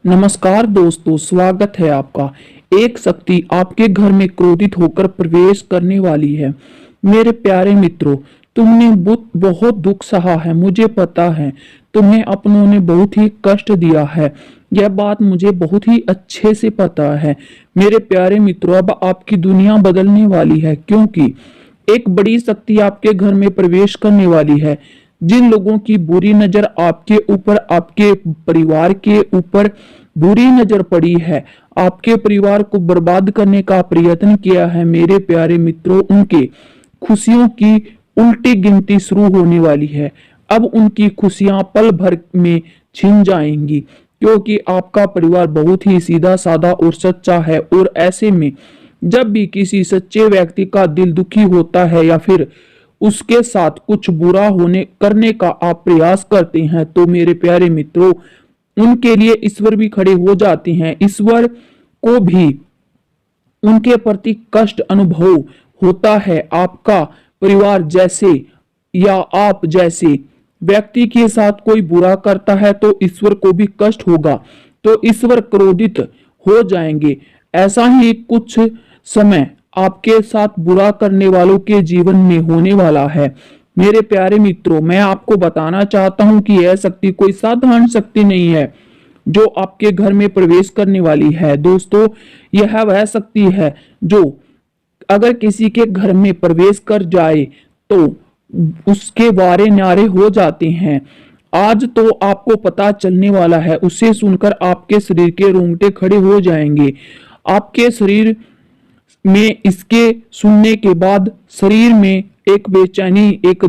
नमस्कार दोस्तों, स्वागत है आपका। एक शक्ति आपके घर में क्रोधित होकर प्रवेश करने वाली है। मेरे प्यारे मित्रों, तुमने बहुत दुख सहा है, मुझे पता है। तुम्हें अपनों ने बहुत ही कष्ट दिया है, यह बात मुझे बहुत ही अच्छे से पता है। मेरे प्यारे मित्रों, अब आपकी दुनिया बदलने वाली है, क्योंकि एक बड़ी शक्ति आपके घर में प्रवेश करने वाली है। जिन लोगों की बुरी नजर आपके ऊपर, आपके परिवार के ऊपर बुरी नजर पड़ी है, आपके परिवार को बर्बाद करने का प्रयत्न किया है, मेरे प्यारे मित्रों, उनके खुशियों की उल्टी गिनती शुरू होने वाली है। अब उनकी खुशियां पल भर में छिन जाएंगी, क्योंकि आपका परिवार बहुत ही सीधा साधा और सच्चा है। और ऐसे में जब भी किसी सच्चे व्यक्ति का दिल दुखी होता है या फिर उसके साथ कुछ बुरा होने करने का आप प्रयास करते हैं, तो मेरे प्यारे मित्रों, उनके लिए ईश्वर भी खड़े हो जाते हैं। ईश्वर को भी उनके प्रति कष्ट अनुभव होता है। आपका परिवार जैसे या आप जैसे व्यक्ति के साथ कोई बुरा करता है तो ईश्वर को भी कष्ट होगा, तो ईश्वर क्रोधित हो जाएंगे। ऐसा ही कुछ समय आपके साथ बुरा करने वालों के जीवन में होने वाला है। मेरे प्यारे मित्रों, मैं आपको बताना चाहता हूं कि यह शक्ति कोई साधारण शक्ति नहीं है जो आपके घर में प्रवेश करने वाली है। दोस्तों, यह वह शक्ति है जो अगर किसी के घर में प्रवेश कर जाए तो उसके वारे न्यारे हो जाते हैं। आज तो आपको पता चलने वाला है, उसे सुनकर आपके शरीर के रोंगटे खड़े हो जाएंगे। आपके शरीर में इसके सुनने के बाद शरीर में एक बेचैनी, एक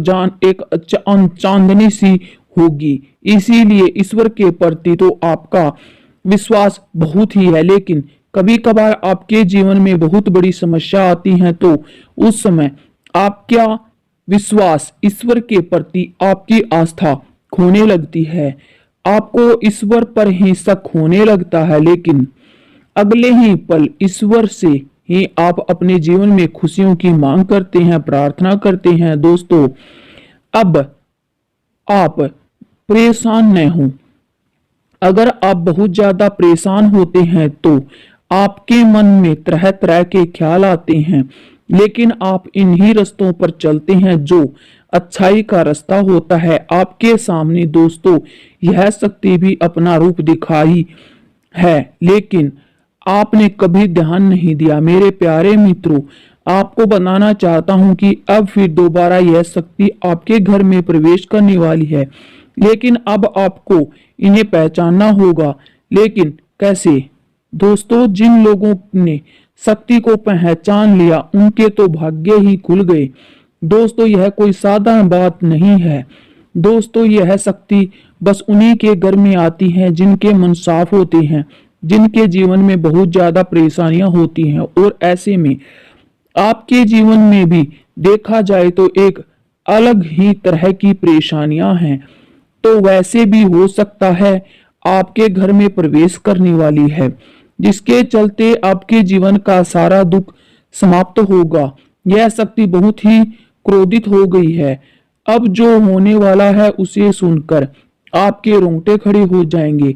चांदनी सी होगी। इसीलिए ईश्वर के प्रति तो आपका विश्वास बहुत ही है, लेकिन कभी कभार आपके जीवन में बहुत बड़ी समस्या आती है, तो उस समय आपका विश्वास ईश्वर के प्रति, आपकी आस्था खोने लगती है। आपको ईश्वर पर ही शक होने लगता है, लेकिन अगले ही पल ईश्वर से ही आप अपने जीवन में खुशियों की मांग करते हैं, प्रार्थना करते हैं। दोस्तों, अब आप परेशान न हो। अगर आप बहुत ज्यादा परेशान होते हैं तो आपके मन में तरह तरह के ख्याल आते हैं, लेकिन आप इन्हीं रास्तों पर चलते हैं जो अच्छाई का रास्ता होता है। आपके सामने दोस्तों यह शक्ति भी अपना रूप दिखाई है, लेकिन आपने कभी ध्यान नहीं दिया। मेरे प्यारे मित्रों, आपको बताना चाहता हूं कि अब फिर दोबारा यह शक्ति आपके घर में प्रवेश करने वाली है, लेकिन अब आपको इन्हें पहचानना होगा। लेकिन कैसे? दोस्तों, जिन लोगों ने शक्ति को पहचान लिया उनके तो भाग्य ही खुल गए। दोस्तों, यह कोई साधारण बात नहीं है। दोस्तों, यह शक्ति बस उन्हीं के घर में आती है जिनके मन साफ होते हैं, जिनके जीवन में बहुत ज्यादा परेशानियां होती हैं। और ऐसे में आपके जीवन में भी देखा जाए तो एक अलग ही तरह की परेशानियां हैं, तो वैसे भी हो सकता है आपके घर में प्रवेश करने वाली है, जिसके चलते आपके जीवन का सारा दुख समाप्त होगा। यह शक्ति बहुत ही क्रोधित हो गई है। अब जो होने वाला है उसे सुनकर आपके रोंगटे खड़े हो जाएंगे।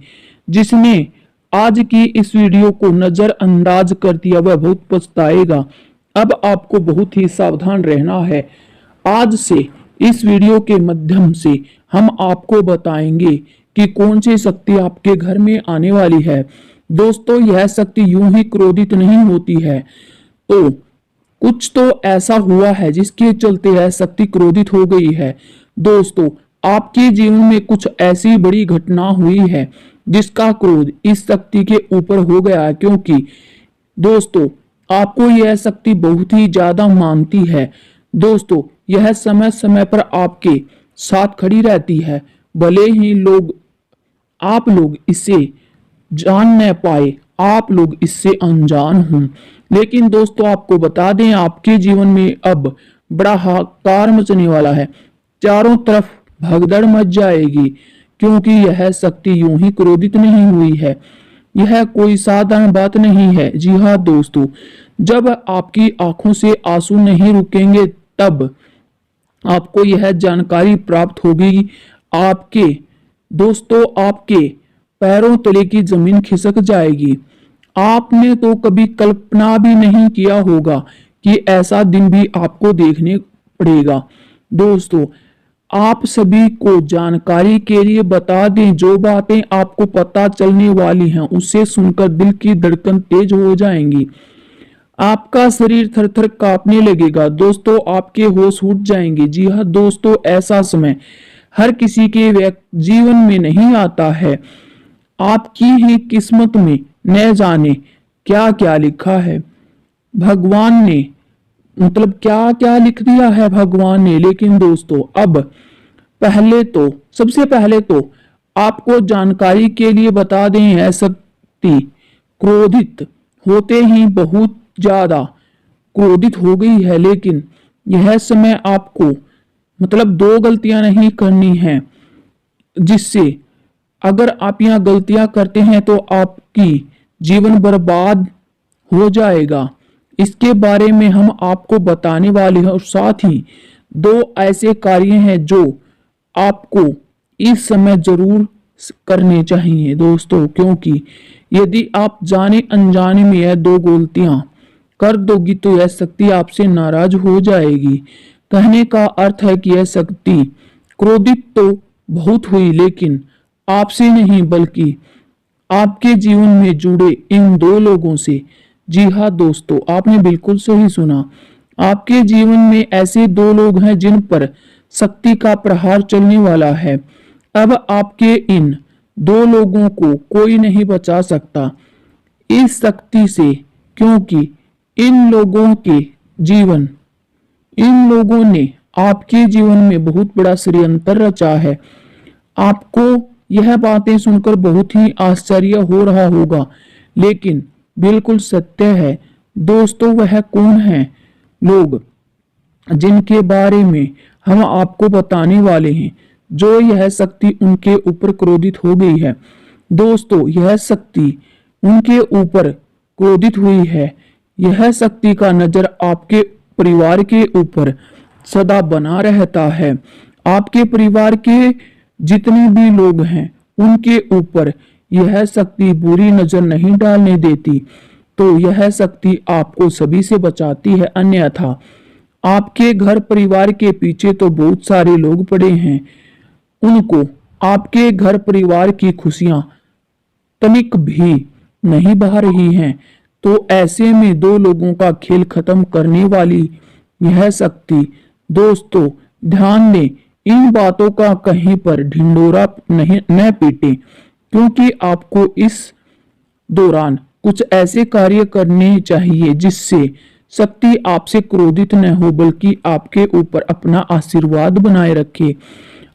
जिसने आज की इस वीडियो को नजरअंदाज कर दिया वह बहुत पछताएगा। अब आपको बहुत ही सावधान रहना है। आज से इस वीडियो के माध्यम से हम आपको बताएंगे कि कौन सी शक्ति आपके घर में आने वाली है। दोस्तों, यह शक्ति यूं ही क्रोधित नहीं होती है, तो कुछ तो ऐसा हुआ है जिसके चलते यह शक्ति क्रोधित हो गई है। दोस्तों, आपके जीवन में कुछ ऐसी बड़ी घटना हुई है जिसका क्रोध इस शक्ति के ऊपर हो गया है, क्योंकि दोस्तों आपको यह शक्ति बहुत ही ज्यादा मानती है। दोस्तों, यह समय समय पर आपके साथ खड़ी रहती है, भले ही आप लोग इसे जान न पाए, आप लोग इससे अनजान हों। लेकिन दोस्तों, आपको बता दें, आपके जीवन में अब बड़ा हाहाकार मचने वाला है। चारों तरफ भगदड़ मच जाएगी, क्योंकि यह शक्ति यूं ही क्रोधित नहीं हुई है। यह कोई साधारण बात नहीं है। जी हाँ दोस्तों, जब आपकी आंखों से आंसू नहीं रुकेंगे तब आपको यह जानकारी प्राप्त होगी। आपके पैरों तले की जमीन खिसक जाएगी। आपने तो कभी कल्पना भी नहीं किया होगा कि ऐसा दिन भी आपको देखने पड़ेगा। दोस्तों, आप सभी को जानकारी के लिए बता दें, जो बातें आपको पता चलने वाली हैं उसे सुनकर दिल की धड़कन तेज हो जाएंगी। आपका शरीर थर थर कांपने लगेगा। दोस्तों, आपके होश उड़ जाएंगे। जी हाँ दोस्तों, ऐसा समय हर किसी के जीवन में नहीं आता है। आपकी ही किस्मत में न जाने क्या क्या लिखा है भगवान ने, मतलब क्या क्या लिख दिया है भगवान ने। लेकिन दोस्तों, अब सबसे पहले तो आपको जानकारी के लिए बता दें, यह शक्ति क्रोधित होते ही बहुत ज्यादा क्रोधित हो गई है। लेकिन यह समय आपको मतलब दो गलतियां नहीं करनी है, जिससे अगर आप यहाँ गलतियां करते हैं तो आपकी जीवन बर्बाद हो जाएगा। इसके बारे में हम आपको बताने वाले हैं, और साथ ही दो ऐसे कार्य हैं जो आपको इस समय जरूर करने चाहिए दोस्तों, क्योंकि यदि आप जाने अनजाने में यह दो गलतियां कर दोगी तो यह शक्ति आपसे नाराज हो जाएगी। कहने का अर्थ है कि यह शक्ति क्रोधित तो बहुत हुई, लेकिन आपसे नहीं बल्कि आपके जीवन में जुड़े इन दो लोगों से। जी हाँ दोस्तों, आपने बिल्कुल सही सुना। आपके जीवन में ऐसे दो लोग हैं जिन पर शक्ति का प्रहार चलने वाला है। अब आपके इन दो लोगों को कोई नहीं बचा सकता इस शक्ति से, क्योंकि इन लोगों ने आपके जीवन में बहुत बड़ा षड्यंत्र रचा है। आपको यह बातें सुनकर बहुत ही आश्चर्य हो रहा होगा, लेकिन बिल्कुल सत्य है दोस्तों। वह कौन है लोग जिनके बारे में हम आपको बताने वाले हैं, जो यह शक्ति उनके ऊपर क्रोधित हो गई है। दोस्तों, यह शक्ति उनके ऊपर क्रोधित हुई है। यह शक्ति का नजर आपके परिवार के ऊपर सदा बना रहता है। आपके परिवार के जितने भी लोग हैं उनके ऊपर यह शक्ति बुरी नजर नहीं डालने देती, तो यह शक्ति आपको सभी से बचाती है। अन्यथा आपके घर परिवार के पीछे तो बहुत सारे लोग पड़े हैं, उनको आपके घर परिवार की खुशियां तनिक भी नहीं बहा रही हैं। तो ऐसे में दो लोगों का खेल खत्म करने वाली यह शक्ति। दोस्तों, ध्यान दें, इन बातों का कहीं पर ढिंडोरा नहीं न पीटे, क्योंकि आपको इस दौरान कुछ ऐसे कार्य करने चाहिए जिससे शक्ति आपसे क्रोधित न हो, बल्कि आपके ऊपर अपना आशीर्वाद बनाए रखे,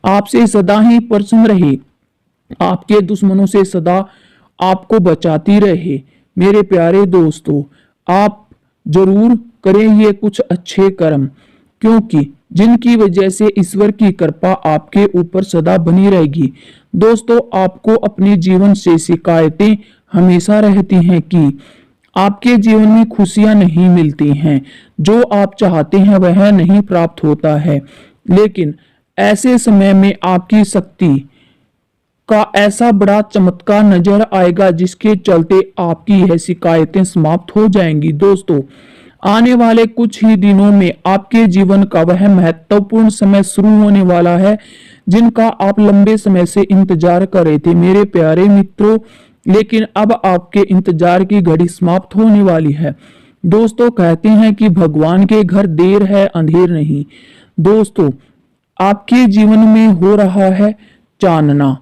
आपसे सदा ही प्रसन्न रहे, आपके दुश्मनों से सदा आपको बचाती रहे। मेरे प्यारे दोस्तों, आप जरूर करें ये कुछ अच्छे कर्म, क्योंकि जिनकी वजह से ईश्वर की कृपा आपके ऊपर सदा बनी रहेगी। दोस्तों, आपको अपने जीवन से शिकायतें हमेशा रहती हैं कि आपके जीवन में खुशियां नहीं मिलती हैं, जो आप चाहते हैं वह नहीं प्राप्त होता है। लेकिन ऐसे समय में आपकी शक्ति का ऐसा बड़ा चमत्कार नजर आएगा जिसके चलते आपकी यह शिकायतें समाप्त हो जाएंगी। दोस्तों, आने वाले कुछ ही दिनों में आपके जीवन का वह महत्वपूर्ण समय शुरू होने वाला है जिनका आप लंबे समय से इंतजार कर रहे थे मेरे प्यारे मित्रों। लेकिन अब आपके इंतजार की घड़ी समाप्त होने वाली है। दोस्तों, कहते हैं कि भगवान के घर देर है अंधेर नहीं। दोस्तों, आपके जीवन में हो रहा है चानना।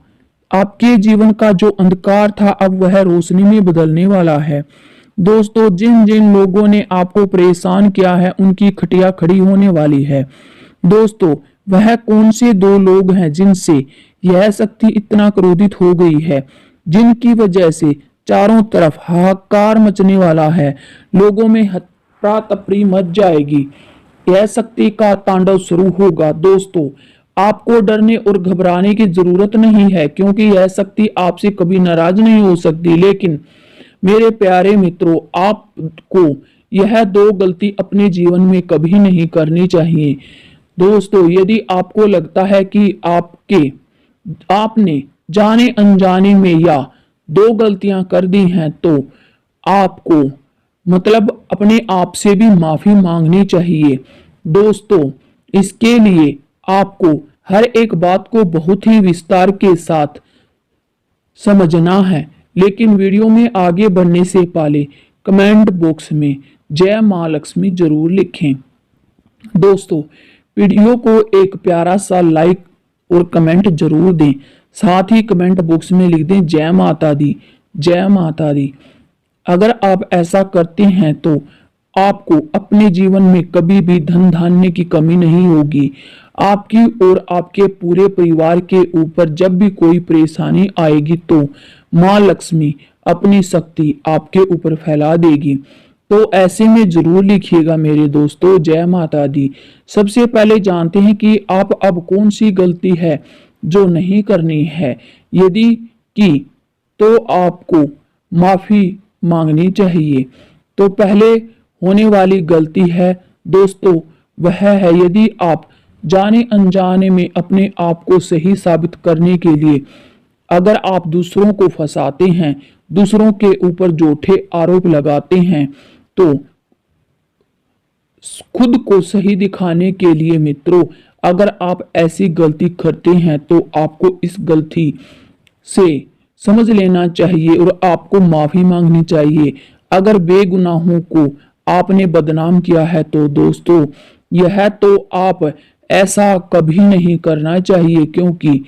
आपके जीवन का जो अंधकार था अब वह रोशनी में बदलने वाला है। दोस्तों, जिन जिन लोगों ने आपको परेशान किया है उनकी खटिया खड़ी होने वाली है। दोस्तों, वह कौन से दो लोग हैं जिनसे यह शक्ति इतना क्रोधित हो गई है, जिनकी वजह से चारों तरफ हाहाकार मचने वाला है, लोगों में अफरा तफरी मच जाएगी, यह शक्ति का तांडव शुरू होगा। दोस्तों, आपको डरने और घबराने की जरूरत नहीं है, क्योंकि यह शक्ति आपसे कभी नाराज नहीं हो सकती। लेकिन मेरे प्यारे मित्रों, आपको यह दो गलती अपने जीवन में कभी नहीं करनी चाहिए। दोस्तों, यदि आपको लगता है कि आपने जाने अनजाने में या दो गलतियां कर दी हैं तो आपको मतलब अपने आप से भी माफी मांगनी चाहिए। दोस्तों, इसके लिए आपको हर एक बात को बहुत ही विस्तार के साथ समझना है, लेकिन वीडियो में आगे बढ़ने से पहले कमेंट बॉक्स में जय मां लक्ष्मी जरूर लिखें। दोस्तों, वीडियो को एक प्यारा सा लाइक और कमेंट जरूर दें। साथ ही कमेंट बॉक्स में लिख दें जय माता दी, जय माता दी। अगर आप ऐसा करते हैं तो आपको अपने जीवन में कभी भी धन धान्य की कमी नहीं होगी। आपकी और आपके पूरे परिवार के ऊपर जब भी कोई परेशानी आएगी तो माँ लक्ष्मी अपनी शक्ति आपके ऊपर फैला देगी। तो ऐसे में जरूर लिखिएगा मेरे दोस्तों जय माता दी। सबसे पहले जानते हैं कि आप अब कौन सी गलती है जो नहीं करनी है। यदि की तो आपको माफी मांगनी चाहिए। तो पहले होने वाली गलती है दोस्तों वह है यदि आप जाने अनजाने में अपने आप को सही साबित करने के लिए अगर आप दूसरों को फंसाते हैं, दूसरों के ऊपर झूठे आरोप लगाते हैं, तो खुद को सही दिखाने के लिए मित्रों अगर आप ऐसी गलती करते हैं तो आपको इस गलती से समझ लेना चाहिए और आपको माफी मांगनी चाहिए। अगर बेगुनाहों को आपने बदनाम किया है तो दोस्तों यह तो आप ऐसा कभी नहीं करना चाहिए, क्योंकि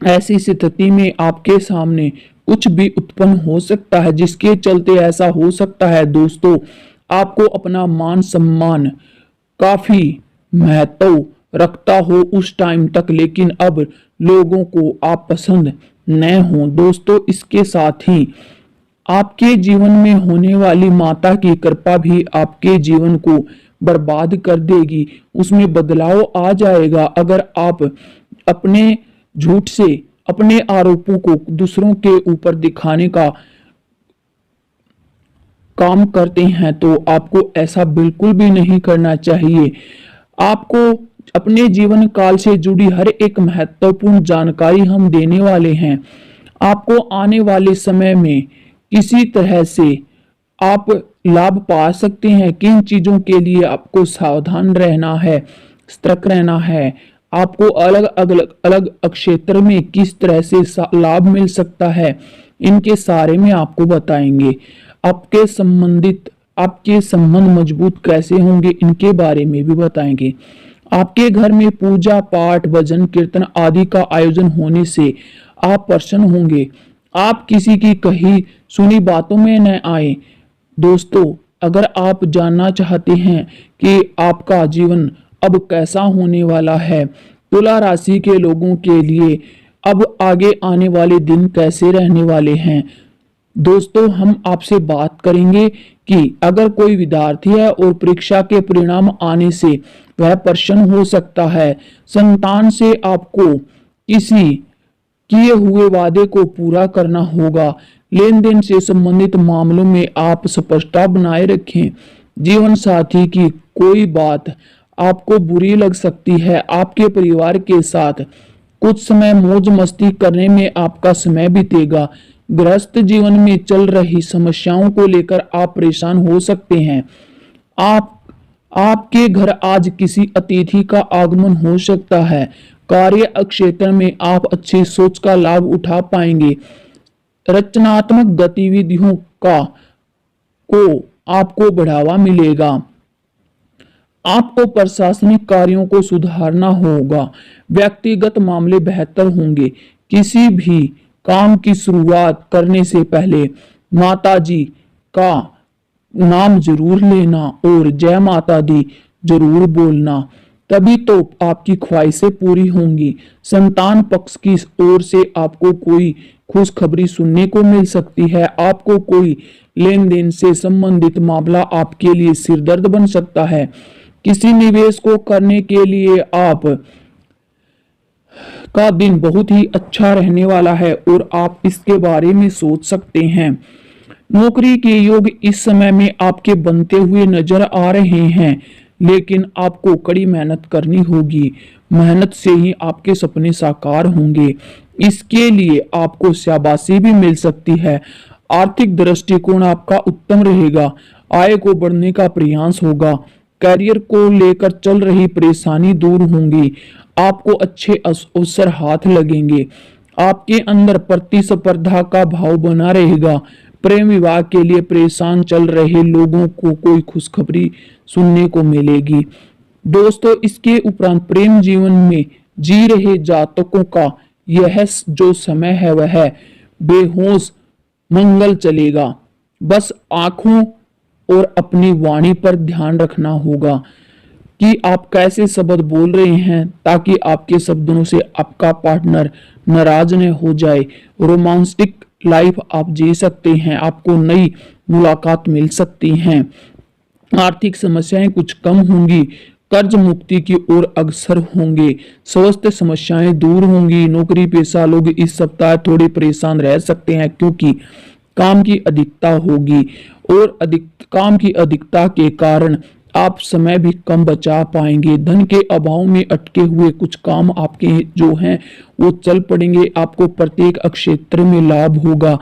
ऐसी स्थिति में आपके सामने कुछ भी उत्पन्न हो सकता है जिसके चलते ऐसा हो सकता है दोस्तों आपको अपना मान सम्मान काफी महत्व रखता हो उस टाइम तक, लेकिन अब लोगों को आप पसंद न हो। दोस्तों, इसके साथ ही आपके जीवन में होने वाली माता की कृपा भी आपके जीवन को बर्बाद कर देगी, उसमें बदलाव आ जाएगा। अगर आप अपने झूठ से अपने आरोपों को दूसरों के ऊपर दिखाने का काम करते हैं तो आपको ऐसा बिल्कुल भी नहीं करना चाहिए। आपको अपने जीवन काल से जुड़ी हर एक महत्वपूर्ण जानकारी हम देने वाले हैं। आपको आने वाले समय में किसी तरह से आप लाभ पा सकते हैं। किन चीजों के लिए आपको सावधान रहना है, सतर्क रहना है, आपको अलग अलग अलग क्षेत्र में किस तरह से लाभ मिल सकता है, इनके सारे में आपको बताएंगे। आपके संबंध मजबूत कैसे होंगे इनके बारे में भी बताएंगे। आपके घर में पूजा पाठ भजन कीर्तन आदि का आयोजन होने से आप प्रसन्न होंगे। आप किसी की कही सुनी बातों में न आए। दोस्तों, अगर आप जानना चाहते हैं कि आपका जीवन अब कैसा होने वाला है, तुला राशि के लोगों के लिए अब आगे आने वाले दिन कैसे रहने वाले हैं, दोस्तों हम आपसे बात करेंगे कि अगर कोई विद्यार्थी है और परीक्षा के परिणाम आने से वह प्रसन्न हो सकता है। संतान से आपको किसी किए हुए वादे को पूरा करना होगा। लेन देन से संबंधित मामलों में आप स्पष्टता बनाए रखें। जीवन साथी की कोई बात आपको बुरी लग सकती है। आपके परिवार के साथ कुछ समय मौज मस्ती करने में आपका समय बीतेगा। गृहस्थ जीवन में चल रही समस्याओं को लेकर आप परेशान हो सकते हैं। आपके घर आज किसी अतिथि का आगमन हो सकता है। कार्य क्षेत्र में आप अच्छी सोच का लाभ उठा पाएंगे। रचनात्मक गतिविधियों को आपको बढ़ावा मिलेगा। आपको प्रशासनिक कार्यों को सुधारना होगा। व्यक्तिगत मामले बेहतर होंगे। किसी भी काम की शुरुआत करने से पहले माता जी का नाम जरूर लेना और जय माता दी जरूर बोलना, तभी तो आपकी ख्वाहिशें पूरी होंगी। संतान पक्ष की ओर से आपको कोई खुशखबरी सुनने को मिल सकती है। आपको कोई लेन देन से संबंधित मामला आपके लिए सिरदर्द बन सकता है। किसी निवेश को करने के लिए आप का दिन बहुत ही अच्छा रहने वाला है और आप इसके बारे में सोच सकते हैं। नौकरी के योग इस समय में आपके बनते हुए नजर आ रहे हैं। लेकिन आपको कड़ी मेहनत करनी होगी। मेहनत से ही आपके सपने साकार होंगे। इसके लिए आपको शाबाशी भी मिल सकती है। आर्थिक दृष्टिकोण आपका उत्तम रहेगा। आय को बढ़ने का प्रयास होगा। करियर को लेकर चल रही परेशानी दूर होंगी। आपको अच्छे अवसर हाथ लगेंगे। आपके अंदर प्रतिस्पर्धा का भाव बना रहेगा। प्रेम विवाह के लिए परेशान चल रहे लोगों को कोई खुशखबरी सुनने को मिलेगी। दोस्तों, इसके उपरांत प्रेम जीवन में जी रहे जातकों का यह जो समय है वह बेहोश मंगल चलेगा। बस आंखों और अपनी वाणी पर ध्यान रखना होगा कि आप कैसे शब्द बोल रहे हैं, ताकि आपके शब्दों से आपका पार्टनर नाराज न हो जाए। रोमांटिक लाइफ आप जी सकते हैं। आपको नई मुलाकात मिल सकती हैं। आर्थिक समस्याएं कुछ कम होंगी। कर्ज मुक्ति की ओर अग्रसर होंगे। स्वास्थ्य समस्याएं दूर होंगी। नौकरी पेशा लोग इस सप्ताह थोड़े परेशान रह सकते हैं, क्योंकि काम की अधिकता होगी और काम की अधिकता के कारण आप समय भी कम बचा पाएंगे। धन के अभाव में अटके हुए कुछ काम आपके जो हैं वो चल पड़ेंगे। आपको प्रत्येक क्षेत्र में लाभ होगा।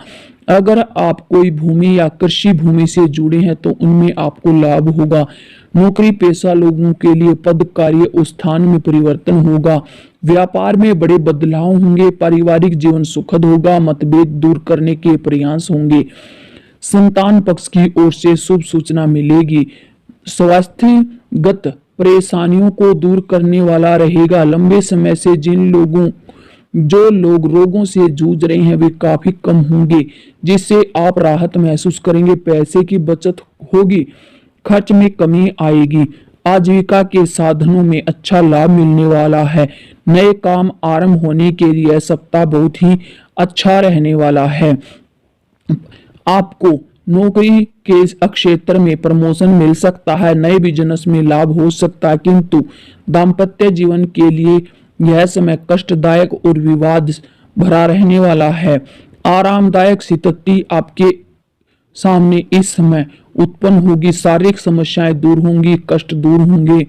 अगर आप कोई भूमि या कृषि भूमि से जुड़े हैं तो उनमें आपको लाभ होगा। नौकरी पेशा लोगों के लिए पद कार्य स्थान में परिवर्तन होगा। व्यापार में बड़े बदलाव होंगे। पारिवारिक जीवन सुखद होगा। मतभेद दूर करने के प्रयास होंगे। संतान पक्ष की ओर से शुभ सूचना मिलेगी। स्वास्थ्यगत परेशानियों को दूर करने वाला रहेगा। लंबे समय से जो लोग रोगों से जूझ रहे हैं वे काफी कम होंगे, जिससे आप राहत महसूस करेंगे। पैसे की बचत होगी। खर्च में कमी आएगी। आजीविका के साधनों में अच्छा लाभ मिलने वाला है। नए काम आरंभ होने के लिए सप्ताह बहुत ही अच्छा रहने वाला है। आपको नौकरी के क्षेत्र में प्रमोशन मिल सकता है। नए बिजनेस में लाभ हो सकता है, किंतु दाम्पत्य जीवन के लिए यह समय कष्टदायक और विवाद भरा रहने वाला है। आरामदायक स्थिति आपके सामने इस समय उत्पन्न होगी। शारीरिक समस्याएं दूर होंगी। कष्ट दूर होंगे।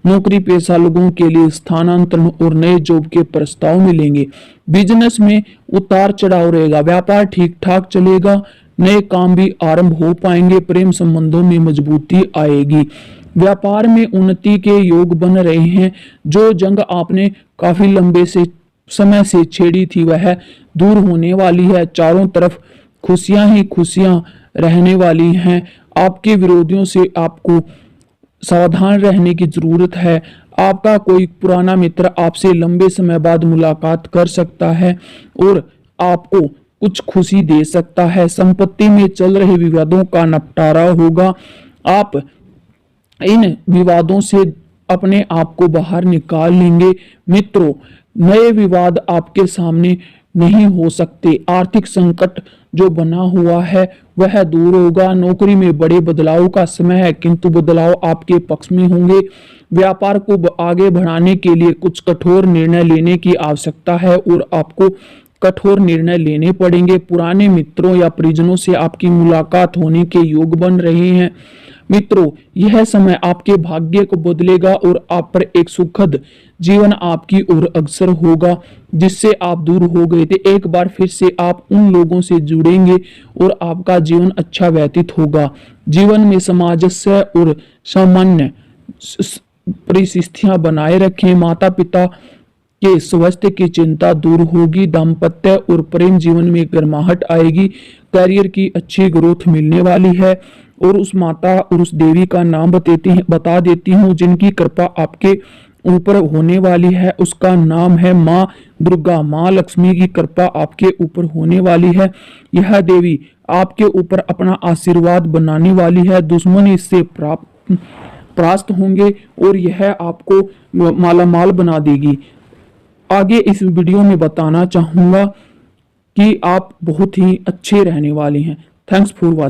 नौकरी पेशा लोगों के लिए स्थानांतरण और नए जॉब के प्रस्ताव मिलेंगे। बिजनेस में उतार चढ़ाव रहेगा। व्यापार ठीक ठाक चलेगा। नए काम भी आरंभ हो पाएंगे। प्रेम संबंधों में मजबूती आएगी। व्यापार में उन्नति के योग बन रहे हैं। जो जंग आपने काफी लंबे से समय से छेड़ी थी वह दूर होने वाली है। चारों तरफ खुशियां ही खुशियां रहने वाली हैं। आपके विरोधियों से आपको सावधान रहने की जरूरत है। आपका कोई पुराना मित्र आपसे लंबे समय बाद मुलाकात कर सकता है और आपको कुछ खुशी दे सकता है। संपत्ति में चल रहे विवादों का निपटारा होगा। आप इन विवादों से अपने आप को बाहर निकाल लेंगे। मित्रों, नए विवाद आपके सामने नहीं हो सकते। आर्थिक संकट जो बना हुआ है वह दूर होगा। नौकरी में बड़े बदलाव का समय है, किंतु बदलाव आपके पक्ष में होंगे। व्यापार को आगे बढ़ाने के लिए कुछ कठोर निर्णय लेने की आवश्यकता है और आपको कठोर निर्णय लेने पड़ेंगे। पुराने मित्रों या परिजनों से आपकी मुलाकात होने के योग बन रहे हैं। मित्रों, यह समय आपके भाग्य को बदलेगा और आप पर एक सुखद जीवन आपकी ओर अग्रसर होगा, जिससे आप दूर हो गए थे। एक बार फिर से आप उन लोगों से जुड़ेंगे और आपका जीवन अच्छा व्यतीत होगा। जीवन में सामंजस्य और सामान्य परिस्थितियां बनाए रखें। माता पिता के स्वास्थ्य की चिंता दूर होगी। दाम्पत्य और प्रेम जीवन में गर्माहट आएगी। करियर की अच्छी ग्रोथ मिलने वाली है और उस माता और उस देवी का नाम बता देती हूँ जिनकी कृपा आपके ऊपर होने वाली है। उसका नाम है माँ दुर्गा। माँ लक्ष्मी की कृपा आपके ऊपर होने वाली है। यह देवी आपके ऊपर अपना आशीर्वाद बनाने वाली है। दुश्मन इससे परास्त होंगे और यह आपको मालामाल बना देगी। आगे इस वीडियो में बताना चाहूंगा कि आप बहुत ही अच्छे रहने वाले हैं। Thanks for watching.